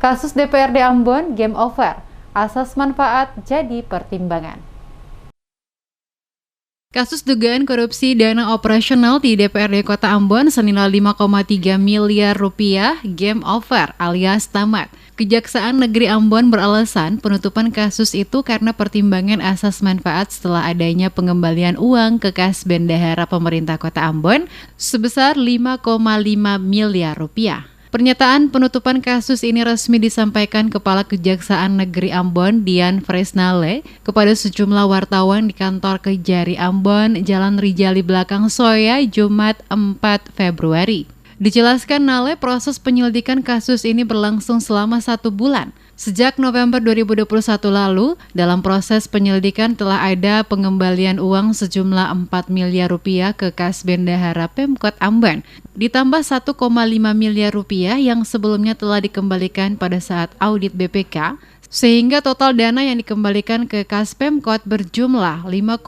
Kasus DPRD Ambon, game over. Asas manfaat jadi pertimbangan. Kasus dugaan korupsi dana operasional di DPRD Kota Ambon senilai 5,3 miliar rupiah, game over alias tamat. Kejaksaan Negeri Ambon beralasan penutupan kasus itu karena pertimbangan asas manfaat setelah adanya pengembalian uang ke kas bendahara pemerintah Kota Ambon sebesar 5,5 miliar rupiah. Pernyataan penutupan kasus ini resmi disampaikan Kepala Kejaksaan Negeri Ambon, Dian Fresnale, kepada sejumlah wartawan di kantor Kejari Ambon, Jalan Rijali Belakang Soya, Jumat 4 Februari. Dijelaskan Nale, proses penyelidikan kasus ini berlangsung selama 1 bulan. Sejak November 2021 lalu, dalam proses penyelidikan telah ada pengembalian uang sejumlah 4 miliar rupiah ke kas bendahara Pemkot Ambon, ditambah 1,5 miliar rupiah yang sebelumnya telah dikembalikan pada saat audit BPK, sehingga total dana yang dikembalikan ke kas Pemkot berjumlah 5,5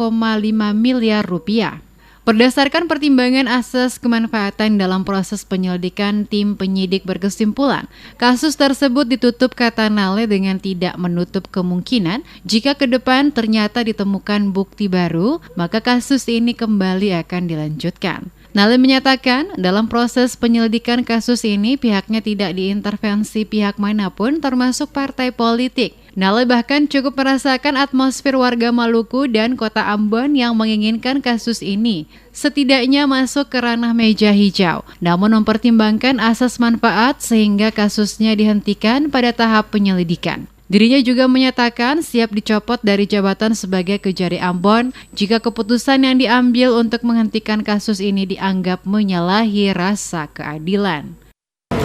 miliar rupiah. Berdasarkan pertimbangan asas kemanfaatan dalam proses penyelidikan, tim penyidik berkesimpulan kasus tersebut ditutup, kata Nale, dengan tidak menutup kemungkinan jika ke depan ternyata ditemukan bukti baru, maka kasus ini kembali akan dilanjutkan. Nale menyatakan dalam proses penyelidikan kasus ini pihaknya tidak diintervensi pihak manapun termasuk partai politik. Nale bahkan cukup merasakan atmosfer warga Maluku dan Kota Ambon yang menginginkan kasus ini setidaknya masuk ke ranah meja hijau, namun mempertimbangkan asas manfaat sehingga kasusnya dihentikan pada tahap penyelidikan. Dirinya juga menyatakan siap dicopot dari jabatan sebagai Kejari Ambon jika keputusan yang diambil untuk menghentikan kasus ini dianggap menyalahi rasa keadilan.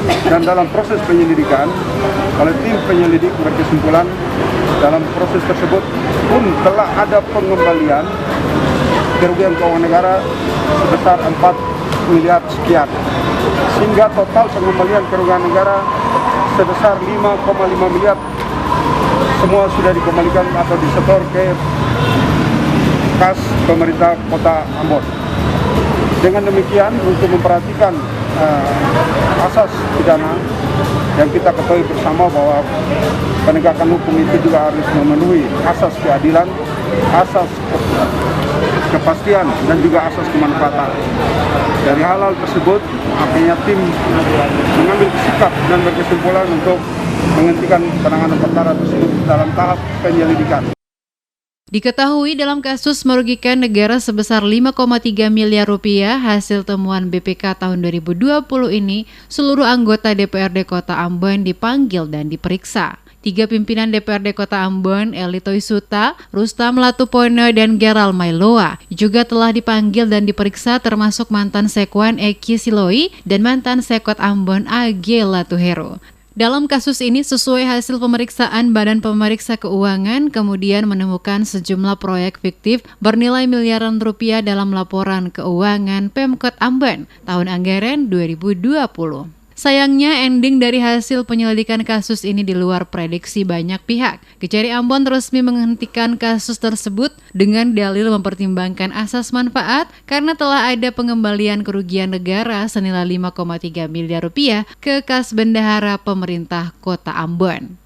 Dan dalam proses penyelidikan, oleh tim penyelidik berkesimpulan dalam proses tersebut pun telah ada pengembalian kerugian keuangan negara sebesar 4 miliar sekian, sehingga total pengembalian kerugian negara sebesar 5,5 miliar semua sudah dikembalikan atau disetor ke kas pemerintah Kota Ambon. Dengan demikian, untuk memperhatikan asas pidana yang kita ketahui bersama bahwa penegakan hukum itu juga harus memenuhi asas keadilan, asas kepastian, dan juga asas kemanfaatan. Dari hal-hal tersebut, akhirnya tim mengambil sikap dan berkesimpulan untuk menghentikan penanganan perkara tersebut dalam tahap penyelidikan. Diketahui dalam kasus merugikan negara sebesar 5,3 miliar rupiah hasil temuan BPK tahun 2020 ini, seluruh anggota DPRD Kota Ambon dipanggil dan diperiksa. 3 pimpinan DPRD Kota Ambon, Eli Toisuta, Rustam Latupono, dan Geral Mailoa juga telah dipanggil dan diperiksa, termasuk mantan Sekwan Eki Siloi dan mantan Sekot Ambon AG Latuhero. Dalam kasus ini, sesuai hasil pemeriksaan Badan Pemeriksa Keuangan, kemudian menemukan sejumlah proyek fiktif bernilai miliaran rupiah dalam laporan keuangan Pemkot Ambon tahun anggaran 2020. Sayangnya, ending dari hasil penyelidikan kasus ini di luar prediksi banyak pihak. Kejari Ambon resmi menghentikan kasus tersebut dengan dalil mempertimbangkan asas manfaat karena telah ada pengembalian kerugian negara senilai 5,3 miliar rupiah ke kas bendahara pemerintah Kota Ambon.